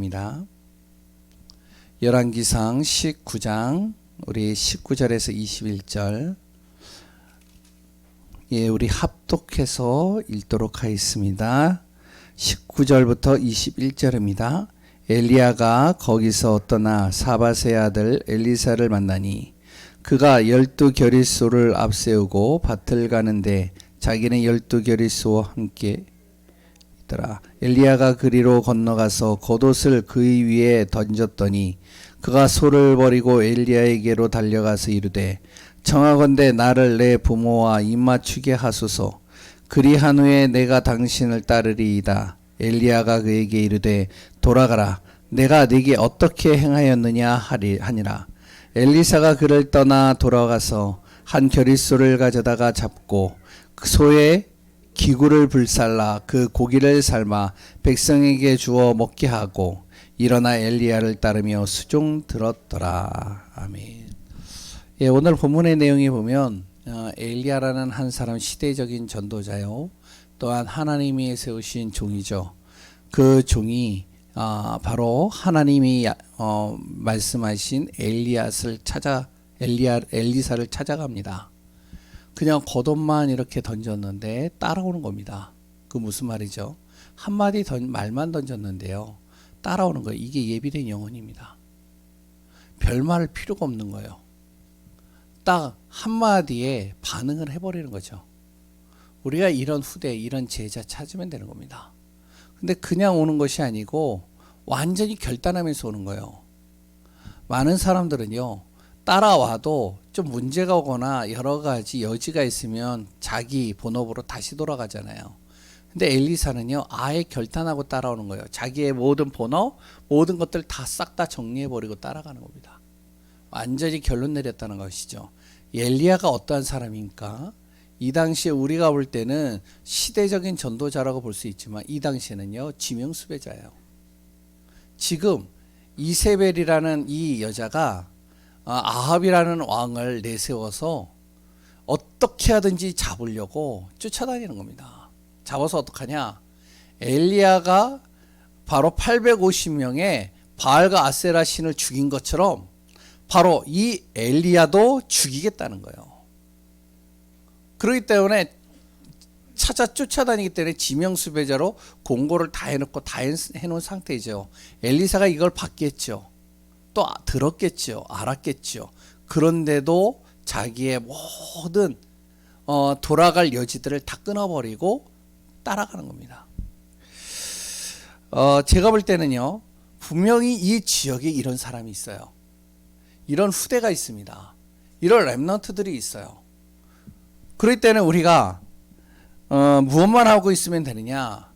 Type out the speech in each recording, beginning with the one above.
읽겠습니다. 열왕기상 19장 우리 19절에서 21절 우리 합독해서 읽도록 하겠습니다. 19절부터 21절입니다. 엘리야가 거기서 떠나 사밧의 아들 엘리사를 만나니 그가 12겨릿소를 앞세우고 밭을 가는데 자기는 12겨릿소와 함께 있더라. 엘리야가 그리로 건너가서 겉옷을 그의 위에 던졌더니 그가 소를 버리고 엘리야에게로 달려가서 이르되 청하건대 나를 내 부모와 입맞추게 하소서. 그리한 후에 내가 당신을 따르리이다. 엘리야가 그에게 이르되 돌아가라. 내가 네게 어떻게 행하였느냐 하니라. 엘리사가 그를 떠나 돌아가서 한 겨릿소를 가져다가 잡고 그 소의 기구를 불살라 그 고기를 삶아 백성에게 주어 먹게 하고 일어나 엘리야를 따르며 수종 들었더라. 아멘. 오늘 본문의 내용에 보면 엘리야라는 한 사람 시대적인 전도자요, 또한 하나님이 세우신 종이죠. 그 종이 바로 하나님이 말씀하신 엘리사를 찾아갑니다. 그냥 겉옷만 이렇게 던졌는데 따라오는 겁니다. 그 무슨 말이죠? 한마디 말만 던졌는데요, 따라오는 거예요. 이게 예비된 영혼입니다. 별말할 필요가 없는 거예요. 딱 한마디에 반응을 해버리는 거죠. 우리가 이런 후대, 이런 제자 찾으면 되는 겁니다. 근데 그냥 오는 것이 아니고 완전히 결단하면서 오는 거예요. 많은 사람들은요, 따라와도 좀 문제가 오거나 여러 가지 여지가 있으면 자기 본업으로 다시 돌아가잖아요. 근데 엘리사는요, 아예 결단하고 따라오는 거예요. 자기의 모든 본업, 모든 것들 다 싹 다 정리해버리고 따라가는 겁니다. 완전히 결론 내렸다는 것이죠. 엘리야가 어떠한 사람입니까? 이 당시에 우리가 볼 때는 시대적인 전도자라고 볼 수 있지만 이 당시에는요, 지명수배자예요. 지금 이세벨이라는 이 여자가 아합이라는 왕을 내세워서 어떻게 하든지 잡으려고 쫓아다니는 겁니다. 잡아서 어떡하냐? 엘리야가 바로 850명의 바알과 아세라 신을 죽인 것처럼 바로 이 엘리야도 죽이겠다는 거예요. 그렇기 때문에 쫓아다니기 때문에 지명수배자로 공고를 다 해놓고 다 해놓은 상태이죠. 엘리사가 이걸 봤겠죠. 또 들었겠죠. 알았겠죠. 그런데도 자기의 모든 돌아갈 여지들을 다 끊어버리고 따라가는 겁니다. 제가 볼 때는요, 분명히 이 지역에 이런 사람이 있어요. 이런 후대가 있습니다. 이런 렘넌트들이 있어요. 그럴 때는 우리가 무엇만 하고 있으면 되느냐?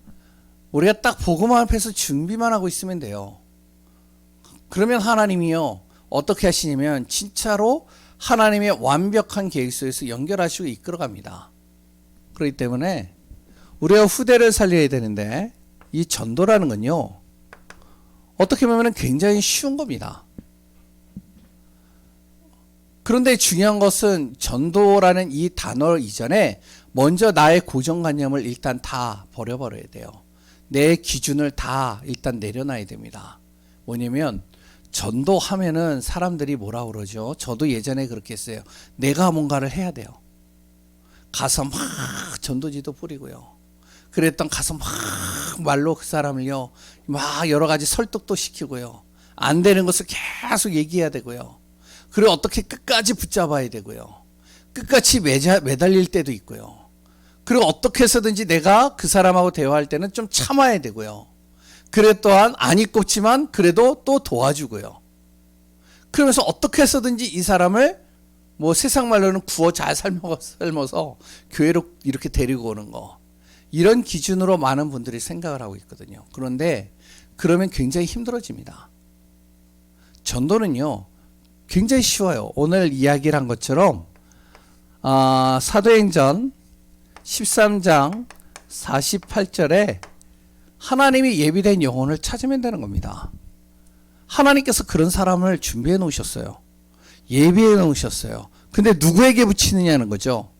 우리가 딱 복음 앞에서 준비만 하고 있으면 돼요. 그러면 하나님이요, 어떻게 하시냐면 진짜로 하나님의 완벽한 계획 속에서 연결하시고 이끌어갑니다. 그렇기 때문에 우리가 후대를 살려야 되는데 이 전도라는 건요, 어떻게 보면 굉장히 쉬운 겁니다. 그런데 중요한 것은 전도라는 이 단어 이전에 먼저 나의 고정관념을 일단 다 버려버려야 돼요. 내 기준을 다 일단 내려놔야 됩니다. 뭐냐면 전도하면은 사람들이 뭐라 그러죠? 저도 예전에 그렇게 했어요. 내가 뭔가를 해야 돼요. 가서 막 전도지도 뿌리고요. 그랬던 가서 막 말로 그 사람을요, 막 여러 가지 설득도 시키고요. 안 되는 것을 계속 얘기해야 되고요. 그리고 어떻게 끝까지 붙잡아야 되고요. 끝까지 매달릴 때도 있고요. 그리고 어떻게 해서든지 내가 그 사람하고 대화할 때는 좀 참아야 되고요. 그래 또한 안 입고지만 그래도 또 도와주고요. 그러면서 어떻게 해서든지 이 사람을 세상 말로는 구워 잘 삶아서 교회로 이렇게 데리고 오는 거. 이런 기준으로 많은 분들이 생각을 하고 있거든요. 그런데 그러면 굉장히 힘들어집니다. 전도는요, 굉장히 쉬워요. 오늘 이야기를 한 것처럼 사도행전 13장 48절에 하나님이 예비된 영혼을 찾으면 되는 겁니다. 하나님께서 그런 사람을 준비해 놓으셨어요. 예비해 놓으셨어요. 근데 누구에게 붙이느냐는 거죠.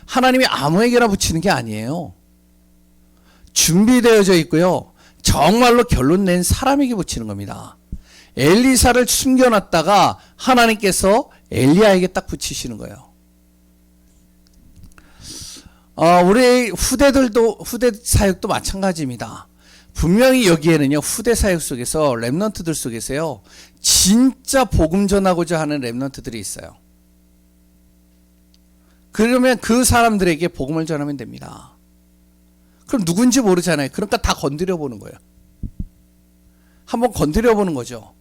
하나님이 아무에게나 붙이는 게 아니에요. 준비되어져 있고요. 정말로 결론 낸 사람에게 붙이는 겁니다. 엘리사를 숨겨놨다가 하나님께서 엘리야에게 딱 붙이시는 거예요. 우리 후대 사역도 마찬가지입니다. 분명히 여기에는요, 후대 사역 속에서 렘넌트들 속에서요, 진짜 복음 전하고자 하는 렘넌트들이 있어요. 그러면 그 사람들에게 복음을 전하면 됩니다. 그럼 누군지 모르잖아요. 그러니까 다 건드려 보는 거예요. 한번 건드려 보는 거죠.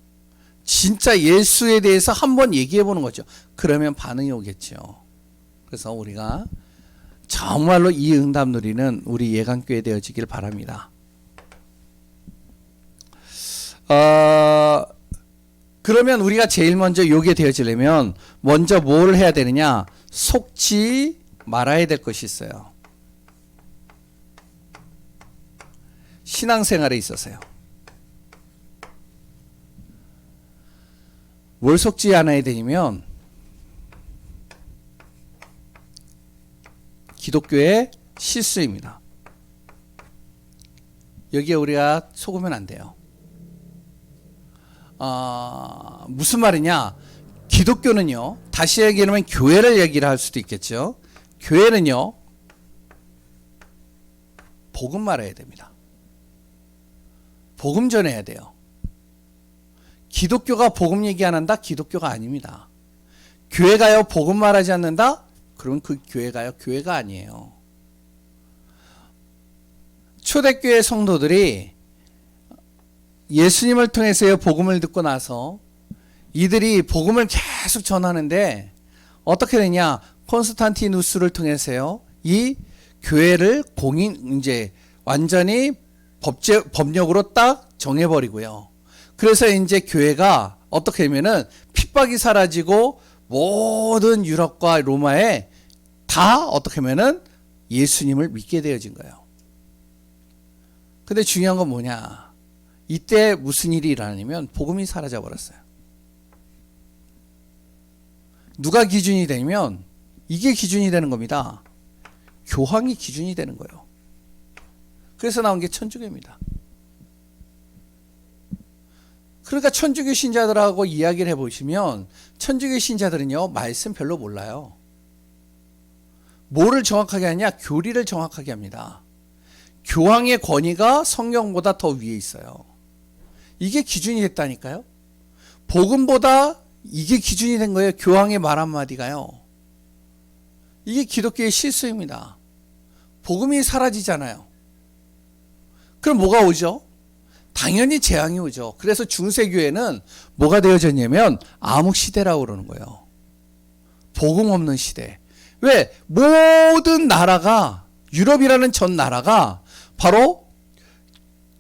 진짜 예수에 대해서 한번 얘기해 보는 거죠. 그러면 반응이 오겠죠. 그래서 우리가 정말로 이 응답 누리는 우리 예강교회 되어지길 바랍니다. 그러면 우리가 제일 먼저 요게 되어지려면 먼저 뭘 해야 되느냐? 속지 말아야 될 것이 있어요. 신앙생활에 있어서요. 뭘 속지 않아야 되냐면 기독교의 실수입니다. 여기에 우리가 속으면 안 돼요. 무슨 말이냐? 기독교는요, 다시 얘기하면 교회를 얘기를 할 수도 있겠죠. 교회는요, 복음 말해야 됩니다. 복음 전해야 돼요. 기독교가 복음 얘기 안 한다? 기독교가 아닙니다. 교회가요, 복음 말하지 않는다? 그러면 그 교회가요, 교회가 아니에요. 초대교회 성도들이 예수님을 통해서요, 복음을 듣고 나서 이들이 복음을 계속 전하는데 어떻게 되냐? 콘스탄티누스를 통해서요, 이 교회를 이제 완전히 법력으로 딱 정해버리고요. 그래서 이제 교회가 어떻게 되면은 핍박이 사라지고 모든 유럽과 로마에 다 어떻게 하면은 예수님을 믿게 되어진 거예요. 근데 중요한 건 뭐냐? 이때 무슨 일이 일어나냐면 복음이 사라져 버렸어요. 누가 기준이 되냐면 이게 기준이 되는 겁니다. 교황이 기준이 되는 거예요. 그래서 나온 게 천주교입니다. 그러니까 천주교 신자들하고 이야기를 해보시면 천주교 신자들은요, 말씀 별로 몰라요. 뭐를 정확하게 하냐? 교리를 정확하게 합니다. 교황의 권위가 성경보다 더 위에 있어요. 이게 기준이 됐다니까요. 복음보다 이게 기준이 된 거예요. 교황의 말 한마디가요. 이게 기독교의 실수입니다. 복음이 사라지잖아요. 그럼 뭐가 오죠? 당연히 재앙이 오죠. 그래서 중세교회는 뭐가 되어졌냐면 암흑시대라고 그러는 거예요. 복음 없는 시대. 왜? 모든 나라가, 유럽이라는 전 나라가 바로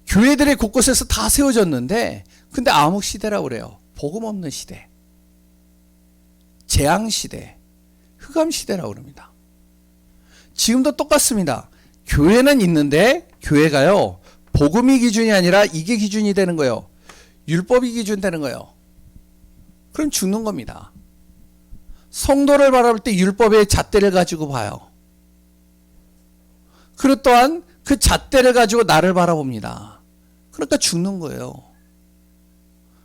교회들의 곳곳에서 다 세워졌는데, 근데 암흑시대라고 그래요. 복음 없는 시대. 재앙시대. 흑암시대라고 그럽니다. 지금도 똑같습니다. 교회는 있는데, 교회가요, 복음이 기준이 아니라 이게 기준이 되는 거예요. 율법이 기준 되는 거예요. 그럼 죽는 겁니다. 성도를 바라볼 때 율법의 잣대를 가지고 봐요. 그리고 또한 그 잣대를 가지고 나를 바라봅니다. 그러니까 죽는 거예요.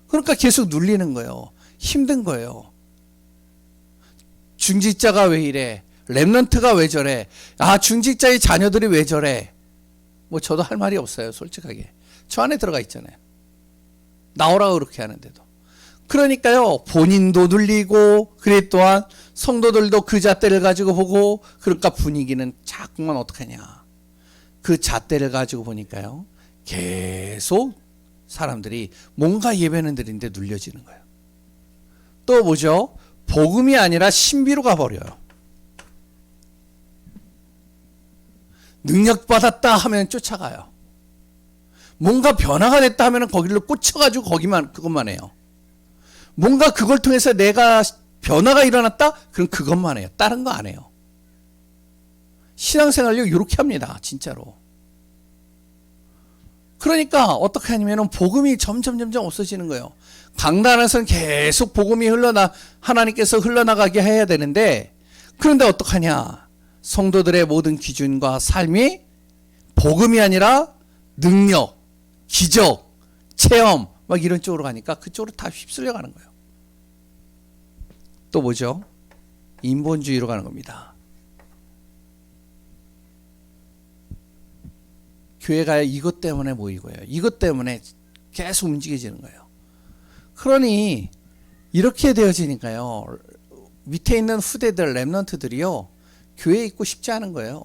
그러니까 계속 눌리는 거예요. 힘든 거예요. 중직자가 왜 이래? 렘넌트가 왜 저래? 중직자의 자녀들이 왜 저래? 뭐 저도 할 말이 없어요, 솔직하게. 저 안에 들어가 있잖아요. 나오라고 그렇게 하는데도. 그러니까요, 본인도 눌리고, 그래 또한 성도들도 그 잣대를 가지고 보고, 그러니까 분위기는 자꾸만 어떡하냐. 그 잣대를 가지고 보니까요, 계속 사람들이 뭔가 예배는 드리는데 눌려지는 거예요. 또 뭐죠? 복음이 아니라 신비로 가버려요. 능력받았다 하면 쫓아가요. 뭔가 변화가 됐다 하면 거기를 꽂혀가지고 그것만 해요. 뭔가 그걸 통해서 내가 변화가 일어났다? 그럼 그것만 해요. 다른 거 안 해요. 신앙생활을 이렇게 합니다. 진짜로. 그러니까 어떻게 하냐면 복음이 점점 없어지는 거예요. 강단에서는 계속 복음이 하나님께서 흘러나가게 해야 되는데, 그런데 어떡하냐? 성도들의 모든 기준과 삶이 복음이 아니라 능력, 기적, 체험 막 이런 쪽으로 가니까 그쪽으로 다 휩쓸려 가는 거예요. 또 뭐죠? 인본주의로 가는 겁니다. 교회가 이것 때문에 모이고요. 이것 때문에 계속 움직여지는 거예요. 그러니 이렇게 되어지니까요. 밑에 있는 후대들, 랩런트들이요. 교회에 있고 싶지 않은 거예요.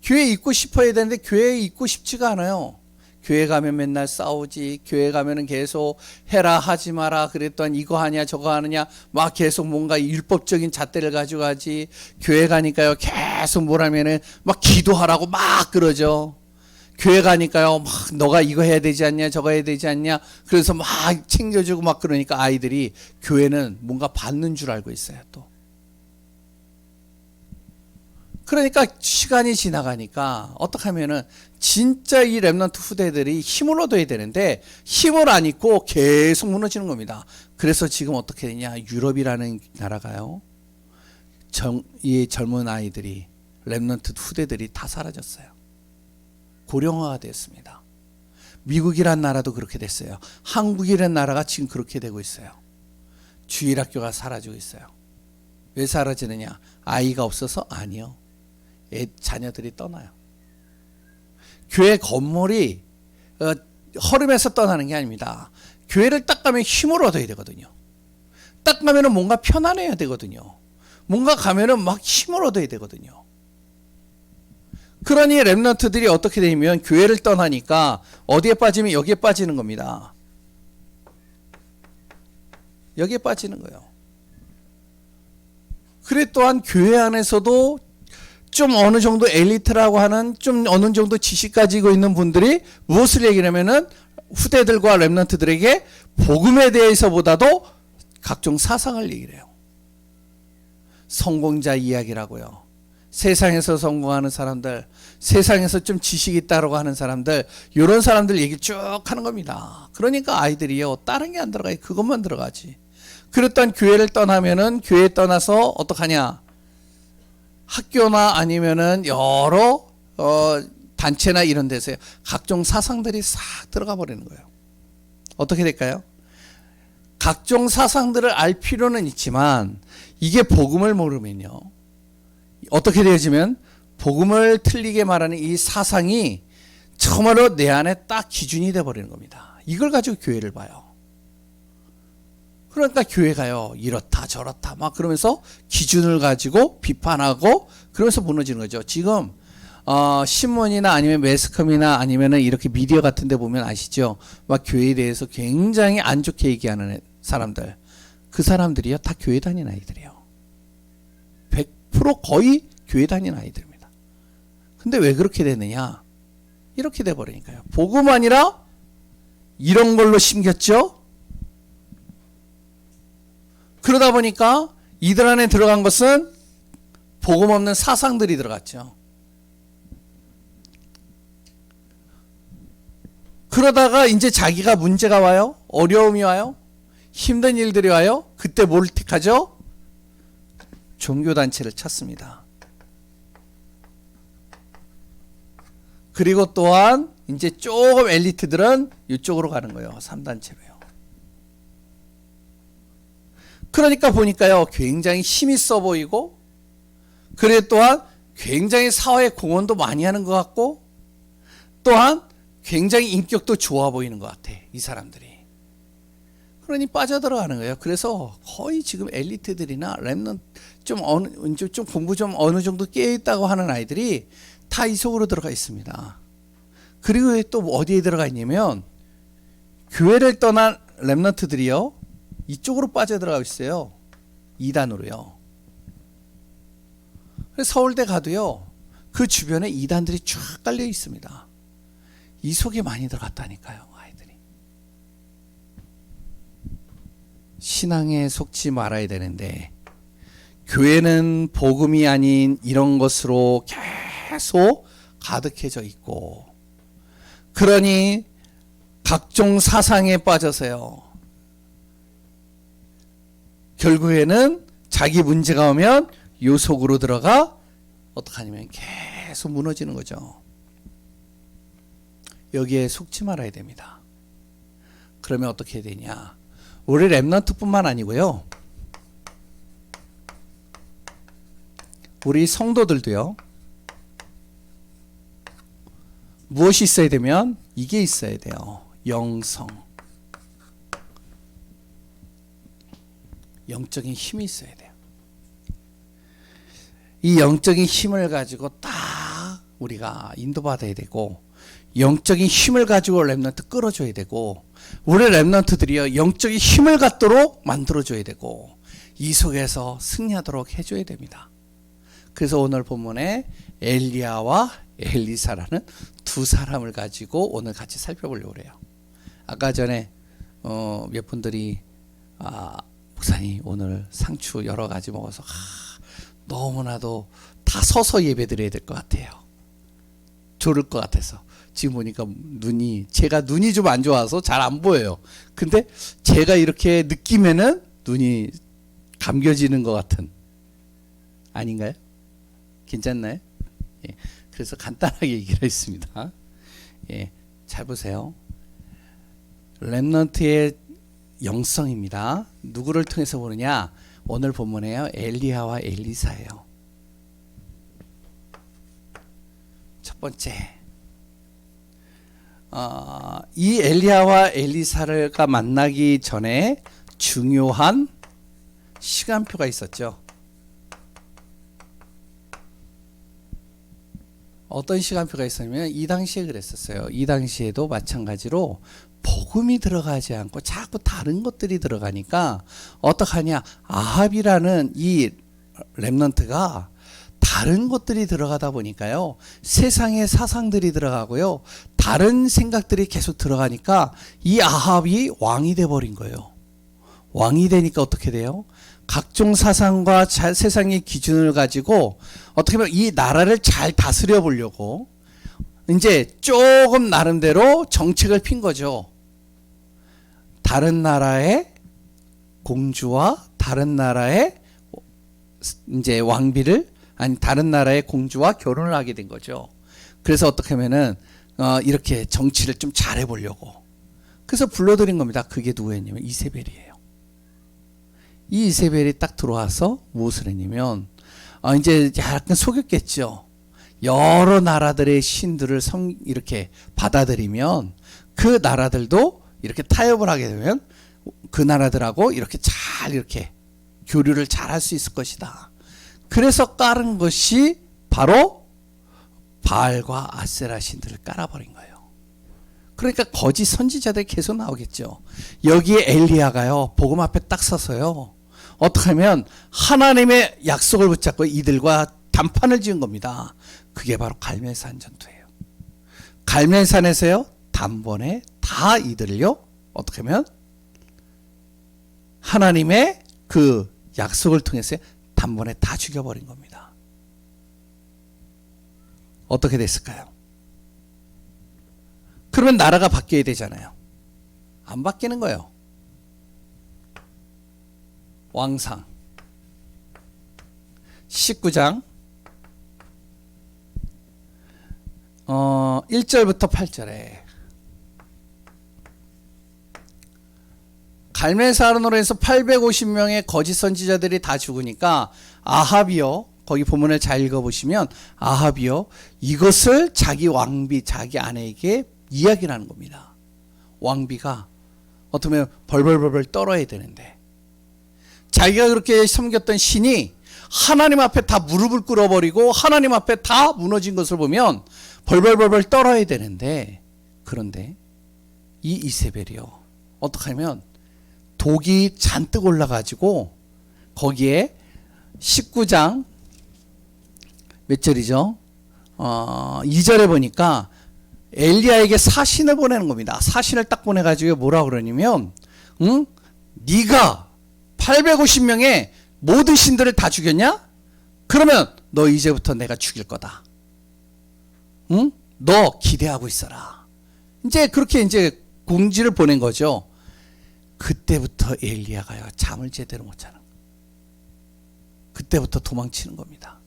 교회에 있고 싶어야 되는데 교회에 있고 싶지가 않아요. 교회 가면 맨날 싸우지, 교회 가면은 계속 해라 하지 마라 그랬더니 이거 하냐 저거 하느냐 막 계속 뭔가 율법적인 잣대를 가지고 가지. 교회 가니까요 계속 뭐라면은 막 기도하라고 막 그러죠. 교회 가니까요 막 너가 이거 해야 되지 않냐 저거 해야 되지 않냐 그래서 막 챙겨주고 막 그러니까 아이들이 교회는 뭔가 받는 줄 알고 있어요. 또 그러니까 시간이 지나가니까 어떻게 하면은 진짜 이 랩런트 후대들이 힘을 얻어야 되는데 힘을 안 입고 계속 무너지는 겁니다. 그래서 지금 어떻게 되냐, 유럽이라는 나라가요 이 젊은 아이들이 랩런트 후대들이 다 사라졌어요. 고령화가 됐습니다. 미국이란 나라도 그렇게 됐어요. 한국이란 나라가 지금 그렇게 되고 있어요. 주일학교가 사라지고 있어요. 왜 사라지느냐? 아이가 없어서? 아니요. 자녀들이 떠나요. 교회 건물이 허름해서 떠나는 게 아닙니다. 교회를 딱 가면 힘을 얻어야 되거든요. 딱 가면은 뭔가 편안해야 되거든요. 뭔가 가면은 막 힘을 얻어야 되거든요. 그러니 랩런트들이 어떻게 되면 교회를 떠나니까 어디에 빠지면 여기에 빠지는 겁니다. 여기에 빠지는 거예요. 그래 또한 교회 안에서도 좀 어느 정도 엘리트라고 하는 좀 어느 정도 지식 가지고 있는 분들이 무엇을 얘기하냐면은 후대들과 랩런트들에게 복음에 대해서보다도 각종 사상을 얘기를 해요. 성공자 이야기라고요. 세상에서 성공하는 사람들, 세상에서 좀 지식이 있다고 하는 사람들, 이런 사람들 얘기 쭉 하는 겁니다. 그러니까 아이들이요 다른 게 안 들어가요. 그것만 들어가지. 그랬던 교회를 떠나면은 교회 떠나서 어떡하냐? 학교나 아니면은 여러 단체나 이런 데서 각종 사상들이 싹 들어가 버리는 거예요. 어떻게 될까요? 각종 사상들을 알 필요는 있지만 이게 복음을 모르면요. 어떻게 되어지면 복음을 틀리게 말하는 이 사상이 정말로 내 안에 딱 기준이 돼 버리는 겁니다. 이걸 가지고 교회를 봐요. 그러니까 교회가요 이렇다 저렇다 막 그러면서 기준을 가지고 비판하고 그러면서 무너지는 거죠. 지금 신문이나 아니면 매스컴이나 아니면 이렇게 미디어 같은 데 보면 아시죠? 막 교회에 대해서 굉장히 안 좋게 얘기하는 사람들, 그 사람들이요 다 교회 다니는 아이들이에요. 100% 거의 교회 다니는 아이들입니다. 근데 왜 그렇게 되느냐? 이렇게 돼 버리니까요. 복음 아니라 이런 걸로 심겼죠? 그러다 보니까 이들 안에 들어간 것은 복음 없는 사상들이 들어갔죠. 그러다가 이제 자기가 문제가 와요. 어려움이 와요. 힘든 일들이 와요. 그때 뭘 택하죠? 종교단체를 찾습니다. 그리고 또한 이제 조금 엘리트들은 이쪽으로 가는 거예요. 3단체로요. 그러니까 보니까요 굉장히 힘이 있어 보이고 그래 또한 굉장히 사회에 공헌도 많이 하는 것 같고 또한 굉장히 인격도 좋아 보이는 것 같아 이 사람들이. 그러니 빠져들어가는 거예요. 그래서 거의 지금 엘리트들이나 랩넌 좀 공부 좀 어느 정도 깨있다고 하는 아이들이 다 이 속으로 들어가 있습니다. 그리고 또 어디에 들어가 있냐면 교회를 떠난 랩넌트들이요 이쪽으로 빠져들어가고 있어요. 2단으로요. 그래서 서울대 가도요 그 주변에 2단들이 쫙 깔려 있습니다. 이 속에 많이 들어갔다니까요 아이들이. 신앙에 속지 말아야 되는데 교회는 복음이 아닌 이런 것으로 계속 가득해져 있고 그러니 각종 사상에 빠져서요 결국에는 자기 문제가 오면 요 속으로 들어가 어떡하냐면 계속 무너지는 거죠. 여기에 속지 말아야 됩니다. 그러면 어떻게 해야 되냐? 우리 렘넌트뿐만 아니고요. 우리 성도들도요. 무엇이 있어야 되면 이게 있어야 돼요. 영성. 영적인 힘이 있어야 돼요. 이 영적인 힘을 가지고 딱 우리가 인도받아야 되고, 영적인 힘을 가지고 렘넌트 끌어줘야 되고, 우리 렘넌트들이요 영적인 힘을 갖도록 만들어줘야 되고, 이 속에서 승리하도록 해줘야 됩니다. 그래서 오늘 본문에 엘리야와 엘리사라는 두 사람을 가지고 오늘 같이 살펴보려고 그래요. 아까 전에 몇 분들이 목사님 오늘 상추 여러 가지 먹어서 너무나도 다 서서 예배 드려야 될 것 같아요. 졸을 것 같아서. 지금 보니까 제가 눈이 좀 안 좋아서 잘 안 보여요. 근데 제가 이렇게 느끼면은 눈이 감겨지는 것 같은, 아닌가요? 괜찮나요? 예, 그래서 간단하게 얘기를 했습니다. 예, 잘 보세요. 렘넌트의 영성입니다. 누구를 통해서 보느냐? 오늘 본문에요. 엘리야와 엘리사예요. 첫 번째, 이 엘리야와 엘리사가 만나기 전에 중요한 시간표가 있었죠. 어떤 시간표가 있었냐면 이 당시에 그랬었어요. 이 당시에도 마찬가지로 복음이 들어가지 않고 자꾸 다른 것들이 들어가니까 어떡하냐? 아합이라는 이 렘넌트가 다른 것들이 들어가다 보니까요, 세상의 사상들이 들어가고요, 다른 생각들이 계속 들어가니까 이 아합이 왕이 돼버린 거예요. 왕이 되니까 어떻게 돼요? 각종 사상과 세상의 기준을 가지고 어떻게 보면 이 나라를 잘 다스려 보려고 이제 조금 나름대로 정책을 핀 거죠. 다른 나라의 공주와 다른 나라의 이제 왕비를, 아니 다른 나라의 공주와 결혼을 하게 된 거죠. 그래서 어떻게 하면은 이렇게 정치를 좀 잘해 보려고. 그래서 불러들인 겁니다. 그게 누구였냐면 이세벨이에요. 이 이세벨이 딱 들어와서 무엇을 했냐면 이제 약간 속였겠죠. 여러 나라들의 신들을 이렇게 받아들이면 그 나라들도 이렇게 타협을 하게 되면 그 나라들하고 이렇게 잘 이렇게 교류를 잘 할 수 있을 것이다. 그래서 깔은 것이 바로 바알과 아세라 신들을 깔아버린 거예요. 그러니까 거짓 선지자들이 계속 나오겠죠. 여기에 엘리야가요, 복음 앞에 딱 서서요, 어떻게 하면 하나님의 약속을 붙잡고 이들과 단판을 지은 겁니다. 그게 바로 갈멜산 전투예요. 갈멜산에서요, 단번에 다 이들을요, 어떻게 하면 하나님의 그 약속을 통해서 단번에 다 죽여버린 겁니다. 어떻게 됐을까요? 그러면 나라가 바뀌어야 되잖아요. 안 바뀌는 거예요. 왕상 19장 1절부터 8절에 갈멜산으로 해서 850명의 거짓 선지자들이 다 죽으니까 아합이요, 거기 본문을 잘 읽어보시면 아합이요, 이것을 자기 왕비, 자기 아내에게 이야기를 하는 겁니다. 왕비가 어떻게 보면 벌벌벌벌 떨어야 되는데 자기가 그렇게 섬겼던 신이 하나님 앞에 다 무릎을 꿇어버리고 하나님 앞에 다 무너진 것을 보면 벌벌벌벌 떨어야 되는데, 그런데 이 이세벨이요, 어떻게 하면 독이 잔뜩 올라가지고 거기에 19장 몇 절이죠? 2절에 보니까 엘리야에게 사신을 보내는 겁니다. 사신을 딱 보내가지고 뭐라 그러냐면, 네가 850명의 모든 신들을 다 죽였냐? 그러면 너 이제부터 내가 죽일 거다. 너 기대하고 있어라. 이제 그렇게 이제 공지를 보낸 거죠. 그때부터 엘리야가요, 잠을 제대로 못 자는, 그때부터 도망치는 겁니다.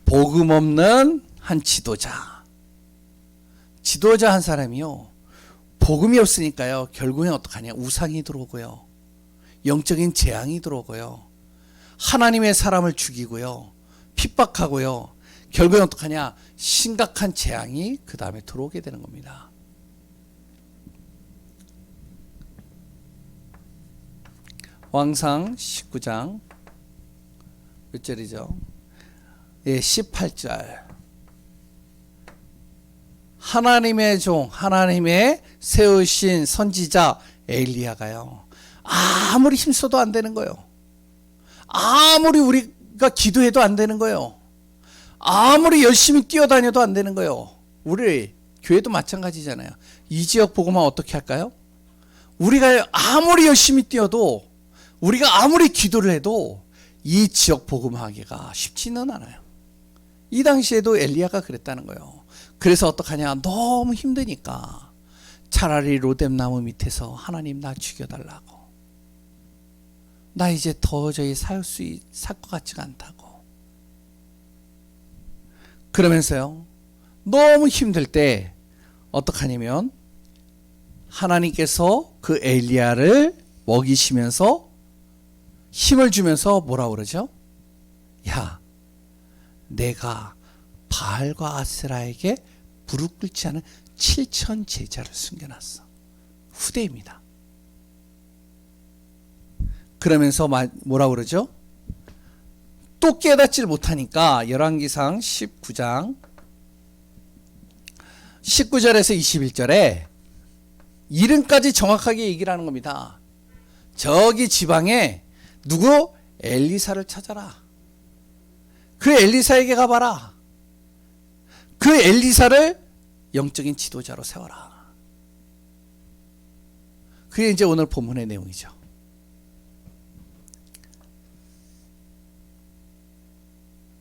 복음 없는 한 지도자, 지도자 한 사람이요, 복음이 없으니까요, 결국엔 어떡하냐, 우상이 들어오고요, 영적인 재앙이 들어오고요, 하나님의 사람을 죽이고요, 핍박하고요, 결국엔 어떡하냐, 심각한 재앙이 그 다음에 들어오게 되는 겁니다. 왕상 19장 몇 절이죠? 예, 18절. 하나님의 종, 하나님의 세우신 선지자 엘리야가요, 아무리 힘써도 안 되는 거예요. 아무리 우리가 기도해도 안 되는 거예요. 아무리 열심히 뛰어다녀도 안 되는 거예요. 우리 교회도 마찬가지잖아요. 이 지역 복음화 어떻게 할까요? 우리가 아무리 열심히 뛰어도, 우리가 아무리 기도를 해도 이 지역 복음화하기가 쉽지는 않아요. 이 당시에도 엘리야가 그랬다는 거예요. 그래서 어떡하냐, 너무 힘드니까 차라리 로뎀나무 밑에서 하나님 나 죽여달라고, 나 이제 도저히 살 것 같지가 않다고. 그러면서요, 너무 힘들 때 어떡하냐면 하나님께서 그 엘리야를 먹이시면서 힘을 주면서 뭐라 그러죠? 야, 내가 바알과 아세라에게 무릎 꿇지 않은 7천 제자를 숨겨놨어. 후대입니다. 그러면서 뭐라 그러죠? 또 깨닫지를 못하니까 열왕기상 19장 19절에서 21절에 이름까지 정확하게 얘기를 하는 겁니다. 저기 지방에 누구? 엘리사를 찾아라. 그 엘리사에게 가봐라. 그 엘리사를 영적인 지도자로 세워라. 그게 이제 오늘 본문의 내용이죠.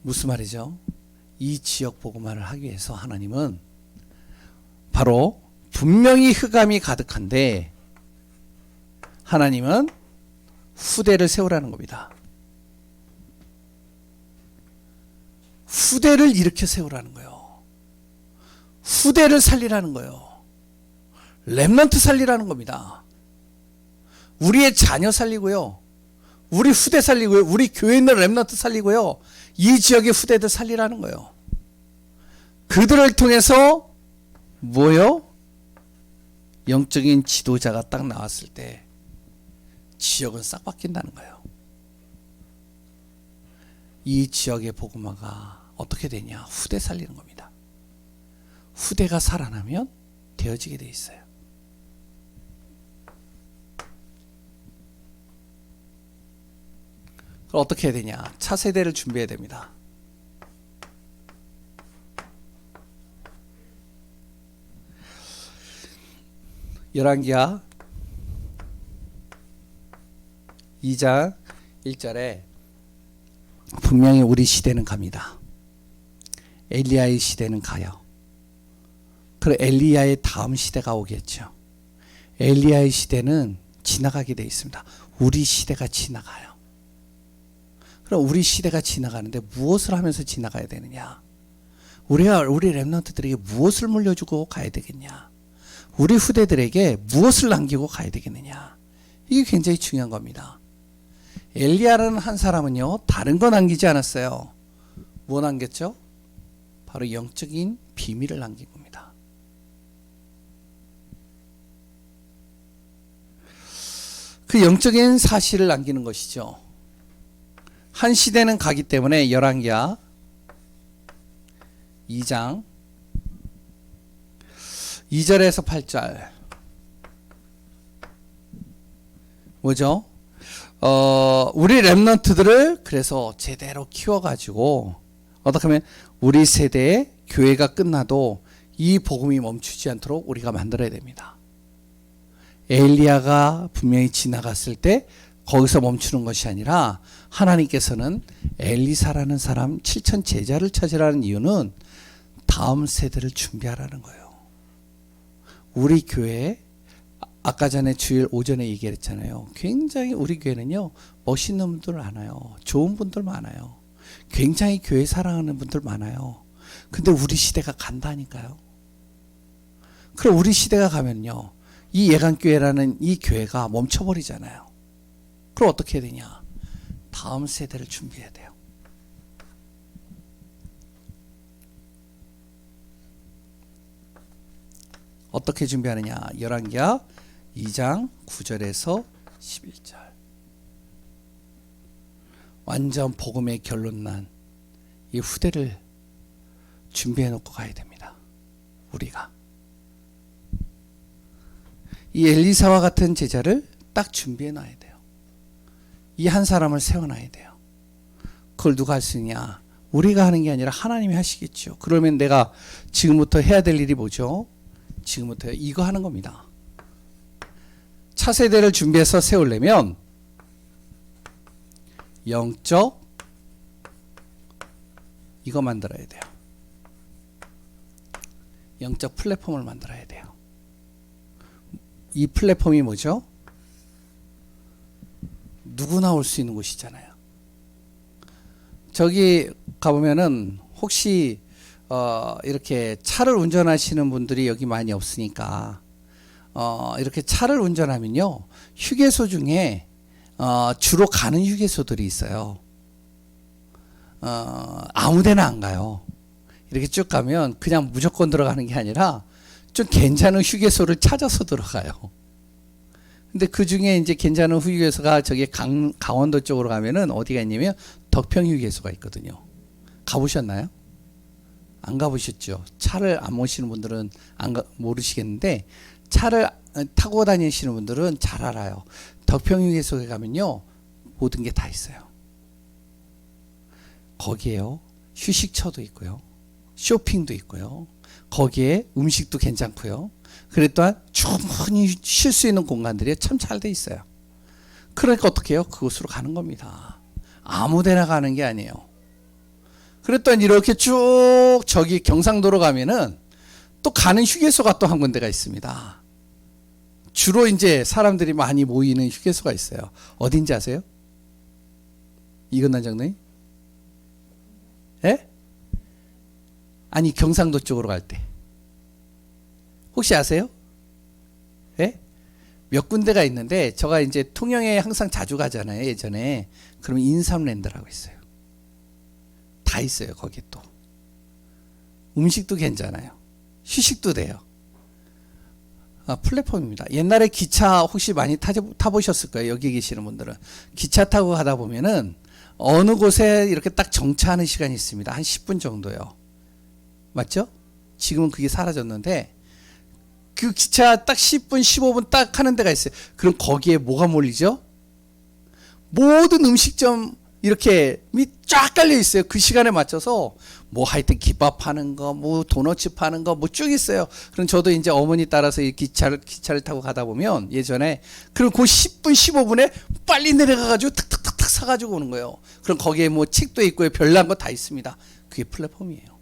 무슨 말이죠? 이 지역 복음화를 하기 위해서 하나님은 바로 분명히 흑암이 가득한데 하나님은 후대를 세우라는 겁니다. 후대를 일으켜 세우라는 거예요. 후대를 살리라는 거예요. 렘넌트 살리라는 겁니다. 우리의 자녀 살리고요, 우리 후대 살리고요, 우리 교회에 있는 렘넌트 살리고요, 이 지역의 후대들 살리라는 거예요. 그들을 통해서 뭐요? 영적인 지도자가 딱 나왔을 때 지역은 싹 바뀐다는 거예요. 이 지역의 복음화가 어떻게 되냐? 후대 살리는 겁니다. 후대가 살아나면 되어지게 돼 있어요. 그럼 어떻게 해야 되냐? 차세대를 준비해야 됩니다. 열왕기하 2장 1절에 분명히 우리 시대는 갑니다. 엘리야의 시대는 가요. 그리고 엘리야의 다음 시대가 오겠죠. 엘리야의 시대는 지나가게 돼 있습니다. 우리 시대가 지나가요. 그럼 우리 시대가 지나가는데 무엇을 하면서 지나가야 되느냐? 우리가 우리 렘넌트들에게 무엇을 물려주고 가야 되겠냐? 우리 후대들에게 무엇을 남기고 가야 되겠느냐? 이게 굉장히 중요한 겁니다. 엘리야라는 한 사람은요, 다른 거 남기지 않았어요. 뭐 남겼죠? 바로 영적인 비밀을 남긴 겁니다. 그 영적인 사실을 남기는 것이죠. 한 시대는 가기 때문에 열왕기하 2장 2절에서 8절 뭐죠? 우리 렘넌트들을 그래서 제대로 키워가지고 어떻게 하면 우리 세대의 교회가 끝나도 이 복음이 멈추지 않도록 우리가 만들어야 됩니다. 엘리야가 분명히 지나갔을 때 거기서 멈추는 것이 아니라 하나님께서는 엘리사라는 사람 7천 제자를 찾으라는 이유는 다음 세대를 준비하라는 거예요. 우리 교회에 아까 전에 주일 오전에 얘기했잖아요. 굉장히 우리 교회는요, 멋있는 분들 많아요. 좋은 분들 많아요. 굉장히 교회 사랑하는 분들 많아요. 근데 우리 시대가 간다니까요. 그럼 우리 시대가 가면요, 이 예강교회라는 이 교회가 멈춰버리잖아요. 그럼 어떻게 해야 되냐? 다음 세대를 준비해야 돼요. 어떻게 준비하느냐? 열왕기하 2장 9절에서 11절. 완전 복음의 결론 난 이 후대를 준비해 놓고 가야 됩니다. 우리가 이 엘리사와 같은 제자를 딱 준비해 놔야 돼요. 이 한 사람을 세워놔야 돼요. 그걸 누가 할 수 있냐? 우리가 하는 게 아니라 하나님이 하시겠죠. 그러면 내가 지금부터 해야 될 일이 뭐죠? 지금부터 이거 하는 겁니다. 차세대를 준비해서 세우려면 영적 이거 만들어야 돼요. 영적 플랫폼을 만들어야 돼요. 이 플랫폼이 뭐죠? 누구나 올 수 있는 곳이잖아요. 저기 가보면은 혹시 이렇게 차를 운전하시는 분들이 여기 많이 없으니까 이렇게 차를 운전하면요, 휴게소 중에 주로 가는 휴게소들이 있어요. 아무데나 안 가요. 이렇게 쭉 가면 그냥 무조건 들어가는 게 아니라 좀 괜찮은 휴게소를 찾아서 들어가요. 근데 그 중에 이제 괜찮은 휴게소가 저기 강원도 쪽으로 가면은 어디가 있냐면 덕평 휴게소가 있거든요. 가보셨나요? 안 가보셨죠? 차를 안 모시는 분들은 모르시겠는데, 차를 타고 다니시는 분들은 잘 알아요. 덕평 휴게소에 가면요, 모든 게 다 있어요. 거기에요, 휴식처도 있고요, 쇼핑도 있고요, 거기에 음식도 괜찮고요. 그래 또한 충분히 쉴 수 있는 공간들이 참 잘 돼 있어요. 그러니까 어떻게 해요? 그곳으로 가는 겁니다. 아무데나 가는 게 아니에요. 그랬더니 이렇게 쭉 저기 경상도로 가면은 또 가는 휴게소가 또 한 군데가 있습니다. 주로 이제 사람들이 많이 모이는 휴게소가 있어요. 어딘지 아세요? 이건난 장로님? 예? 아니, 경상도 쪽으로 갈 때. 혹시 아세요? 예? 몇 군데가 있는데, 제가 이제 통영에 항상 자주 가잖아요, 예전에. 그러면 인삼랜드라고 있어요. 다 있어요, 거기 또. 음식도 괜찮아요. 휴식도 돼요. 플랫폼입니다. 옛날에 기차 혹시 많이 타보셨을 거예요, 여기 계시는 분들은. 기차 타고 가다 보면은 어느 곳에 이렇게 딱 정차하는 시간이 있습니다. 한 10분 정도요. 맞죠? 지금은 그게 사라졌는데, 그 기차 딱 10분, 15분 딱 하는 데가 있어요. 그럼 거기에 뭐가 몰리죠? 모든 음식점 이렇게 쫙 깔려 있어요. 그 시간에 맞춰서 뭐 하여튼 김밥 파는 거, 뭐 도너츠 파는 거, 뭐 쭉 있어요. 그럼 저도 이제 어머니 따라서 이 기차를 타고 가다 보면 예전에, 그럼 그 10분, 15분에 빨리 내려가가지고 탁탁탁탁 사가지고 오는 거예요. 그럼 거기에 뭐 책도 있고요, 별난 거 다 있습니다. 그게 플랫폼이에요.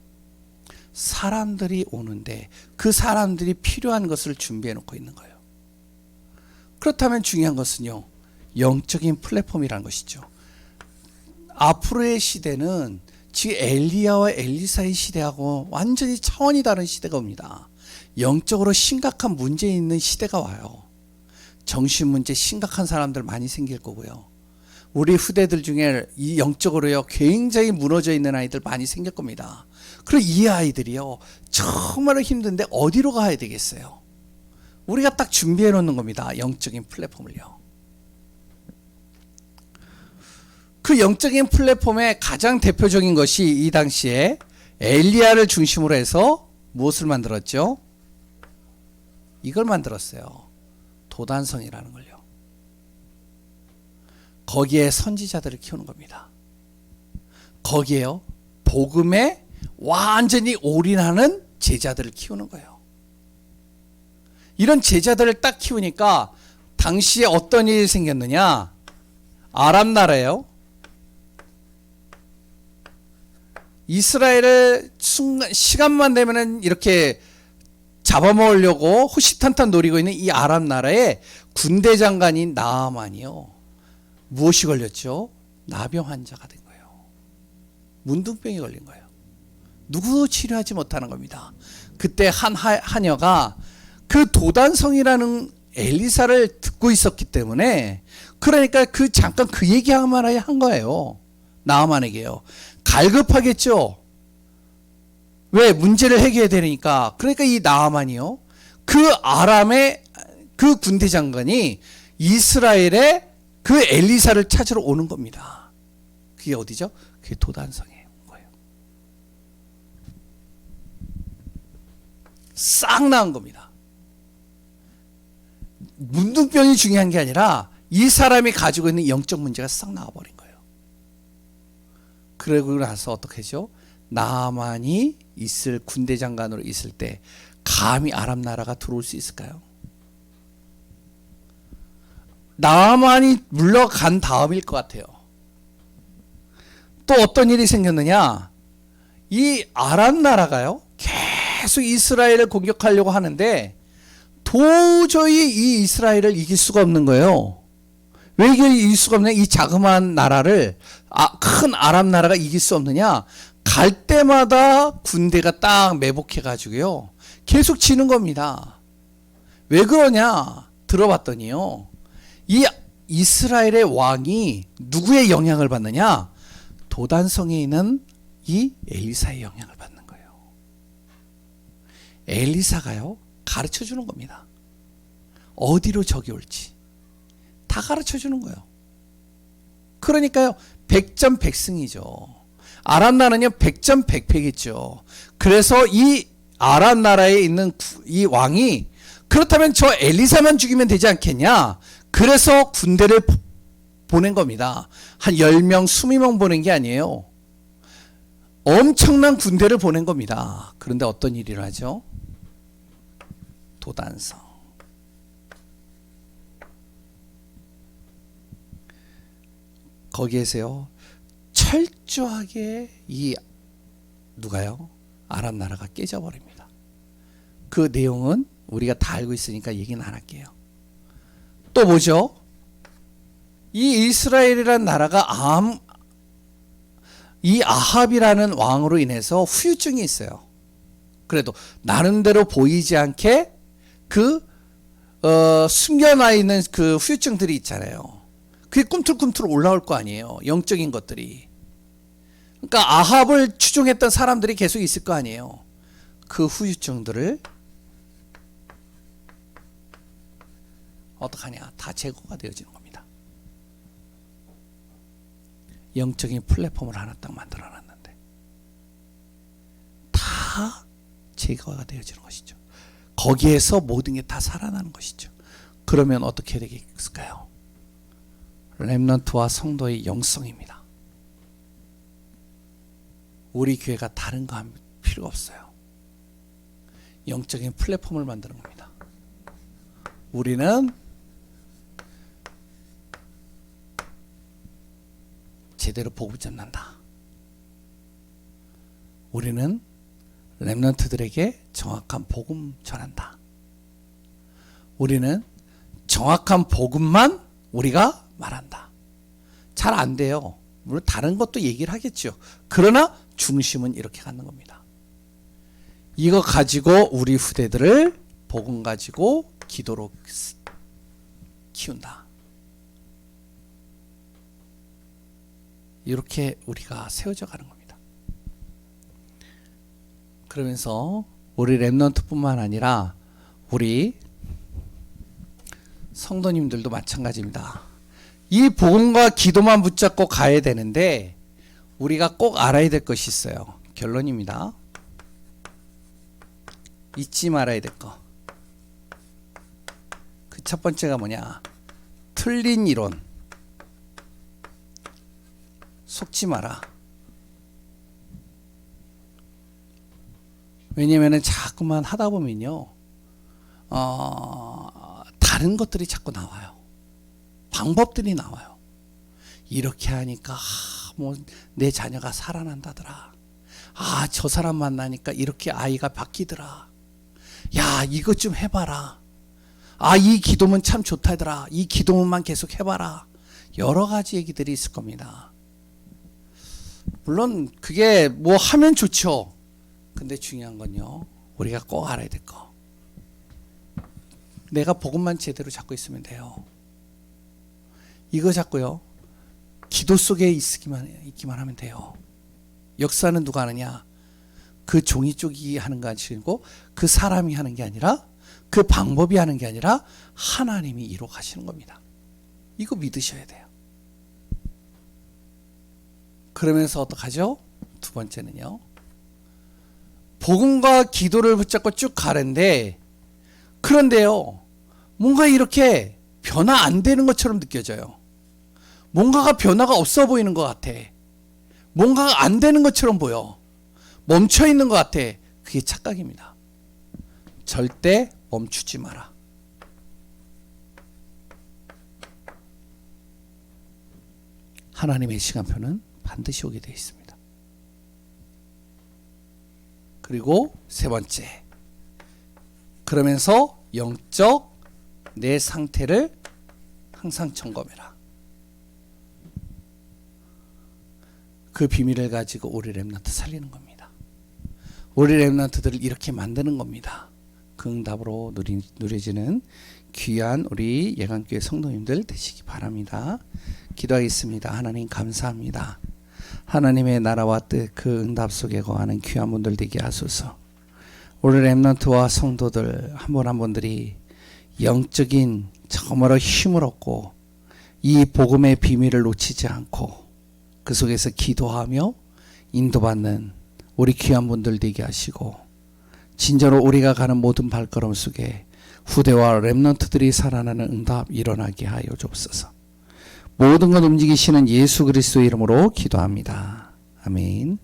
사람들이 오는데 그 사람들이 필요한 것을 준비해 놓고 있는 거예요. 그렇다면 중요한 것은요, 영적인 플랫폼이라는 것이죠. 앞으로의 시대는 지금 엘리야와 엘리사의 시대하고 완전히 차원이 다른 시대가 옵니다. 영적으로 심각한 문제 있는 시대가 와요. 정신 문제 심각한 사람들 많이 생길 거고요. 우리 후대들 중에 이 영적으로요, 굉장히 무너져 있는 아이들 많이 생길 겁니다. 그리고 이 아이들이요, 정말로 힘든데 어디로 가야 되겠어요? 우리가 딱 준비해 놓는 겁니다. 영적인 플랫폼을요. 그 영적인 플랫폼의 가장 대표적인 것이 이 당시에 엘리야를 중심으로 해서 무엇을 만들었죠? 이걸 만들었어요. 도단성이라는 걸요. 거기에 선지자들을 키우는 겁니다. 거기에요, 복음에 완전히 올인하는 제자들을 키우는 거예요. 이런 제자들을 딱 키우니까 당시에 어떤 일이 생겼느냐? 아람 나라예요. 이스라엘을 시간만 되면은 이렇게 잡아먹으려고 호시탄탄 노리고 있는 이 아람 나라의 군대 장관인 나아만이요, 무엇이 걸렸죠? 나병 환자가 된 거예요. 문둥병이 걸린 거예요. 누구도 치료하지 못하는 겁니다. 그때 한 하녀가 그 도단성이라는 엘리사를 듣고 있었기 때문에, 그러니까 그 잠깐 그 얘기만 한 거예요. 나아만에게요. 갈급하겠죠. 왜? 문제를 해결해야 되니까. 그러니까 이 나아만이요, 그 아람의 그 군대 장관이 이스라엘의 그 엘리사를 찾으러 오는 겁니다. 그게 어디죠? 그게 도단성에 온 거예요. 싹 나은 겁니다. 문둥병이 중요한 게 아니라 이 사람이 가지고 있는 영적 문제가 싹 나와버린 거예요. 그러고 나서 어떻게 하죠? 나아만이 있을 군대 장관으로 있을 때 감히 아람 나라가 들어올 수 있을까요? 나아만이 물러간 다음일 것 같아요. 또 어떤 일이 생겼느냐? 이 아람 나라가요, 계속 이스라엘을 공격하려고 하는데 도저히 이 이스라엘을 이길 수가 없는 거예요. 왜 이길 수가 없냐? 이 자그마한 나라를, 큰 아람 나라가 이길 수 없느냐? 갈 때마다 군대가 딱 매복해 가지고요, 계속 지는 겁니다. 왜 그러냐? 들어봤더니요, 이 이스라엘의 왕이 누구의 영향을 받느냐? 도단성에 있는 이 엘리사의 영향을 받는 거예요. 엘리사가요, 가르쳐 주는 겁니다. 어디로 적이 올지 다 가르쳐 주는 거예요. 그러니까요, 백전백승이죠. 아람 나라는요, 백전백패겠죠. 그래서 이 아람 나라에 있는 이 왕이, 그렇다면 저 엘리사만 죽이면 되지 않겠냐? 그래서 군대를 보낸 겁니다. 한 10명, 20명 보낸 게 아니에요. 엄청난 군대를 보낸 겁니다. 그런데 어떤 일이 일어나죠? 도단성. 거기에서요, 철저하게 이 누가요? 아람 나라가 깨져버립니다. 그 내용은 우리가 다 알고 있으니까 얘기는 안 할게요. 또 뭐죠? 이 이스라엘이라는 나라가 이 아합이라는 왕으로 인해서 후유증이 있어요. 그래도 나름대로 보이지 않게 숨겨놔 있는 그 후유증들이 있잖아요. 그게 꿈틀꿈틀 올라올 거 아니에요. 영적인 것들이. 그러니까 아합을 추종했던 사람들이 계속 있을 거 아니에요. 그 후유증들을 어떡하냐? 다 제거가 되어지는 겁니다. 영적인 플랫폼을 하나 딱 만들어놨는데 다 제거가 되어지는 것이죠. 거기에서 모든 게 다 살아나는 것이죠. 그러면 어떻게 되겠을까요? 렘넌트와 성도의 영성입니다. 우리 교회가 다른 거 할 필요가 없어요. 영적인 플랫폼을 만드는 겁니다. 우리는 제대로 복음 전한다. 우리는 렘넌트들에게 정확한 복음 전한다. 우리는 정확한 복음만 우리가 말한다. 잘 안 돼요. 물론 다른 것도 얘기를 하겠죠. 그러나 중심은 이렇게 갖는 겁니다. 이거 가지고 우리 후대들을 복음 가지고 기도로 키운다. 이렇게 우리가 세워져 가는 겁니다. 그러면서 우리 렘넌트뿐만 아니라 우리 성도님들도 마찬가지입니다. 이 복음과 기도만 붙잡고 가야 되는데 우리가 꼭 알아야 될 것이 있어요. 결론입니다. 잊지 말아야 될 거. 그 첫 번째가 뭐냐? 틀린 이론. 속지 마라. 왜냐면은 자꾸만 하다 보면요, 다른 것들이 자꾸 나와요. 방법들이 나와요. 이렇게 하니까 뭐 내 자녀가 살아난다더라. 저 사람 만나니까 이렇게 아이가 바뀌더라. 야, 이것 좀 해봐라. 이 기도문 참 좋다더라. 이 기도문만 계속 해봐라. 여러 가지 얘기들이 있을 겁니다. 물론 그게 뭐 하면 좋죠. 근데 중요한 건요, 우리가 꼭 알아야 될 거. 내가 복음만 제대로 잡고 있으면 돼요. 이거 잡고요. 기도 속에 있기만 하면 돼요. 역사는 누가 하느냐? 그 종이 쪽이 하는 거 아니고 그 사람이 하는 게 아니라 그 방법이 하는 게 아니라 하나님이 이루어 가시는 겁니다. 이거 믿으셔야 돼요. 그러면서 어떡하죠? 두 번째는요. 복음과 기도를 붙잡고 쭉 가는데 그런데요. 뭔가 이렇게 변화 안 되는 것처럼 느껴져요. 뭔가가 변화가 없어 보이는 것 같아. 뭔가가 안 되는 것처럼 보여. 멈춰 있는 것 같아. 그게 착각입니다. 절대 멈추지 마라. 하나님의 시간표는 반드시 오게 되어 있습니다. 그리고 세 번째. 그러면서 영적 내 상태를 항상 점검해라. 그 비밀을 가지고 우리 렘넌트 살리는 겁니다. 우리 렘넌트들을 이렇게 만드는 겁니다. 그 응답으로 누려지는 귀한 우리 예강교회 성도님들 되시기 바랍니다. 기도하겠습니다. 하나님 감사합니다. 하나님의 나라와 뜻 그 응답 속에 거하는 귀한 분들 되게 하소서. 우리 렘넌트와 성도들 한 분 한 분들이 영적인 정말로 힘을 얻고 이 복음의 비밀을 놓치지 않고 그 속에서 기도하며 인도받는 우리 귀한 분들 되게 하시고 진짜로 우리가 가는 모든 발걸음 속에 후대와 렘넌트들이 살아나는 응답 일어나게 하여 주옵소서. 모든 것 움직이시는 예수 그리스도의 이름으로 기도합니다. 아멘.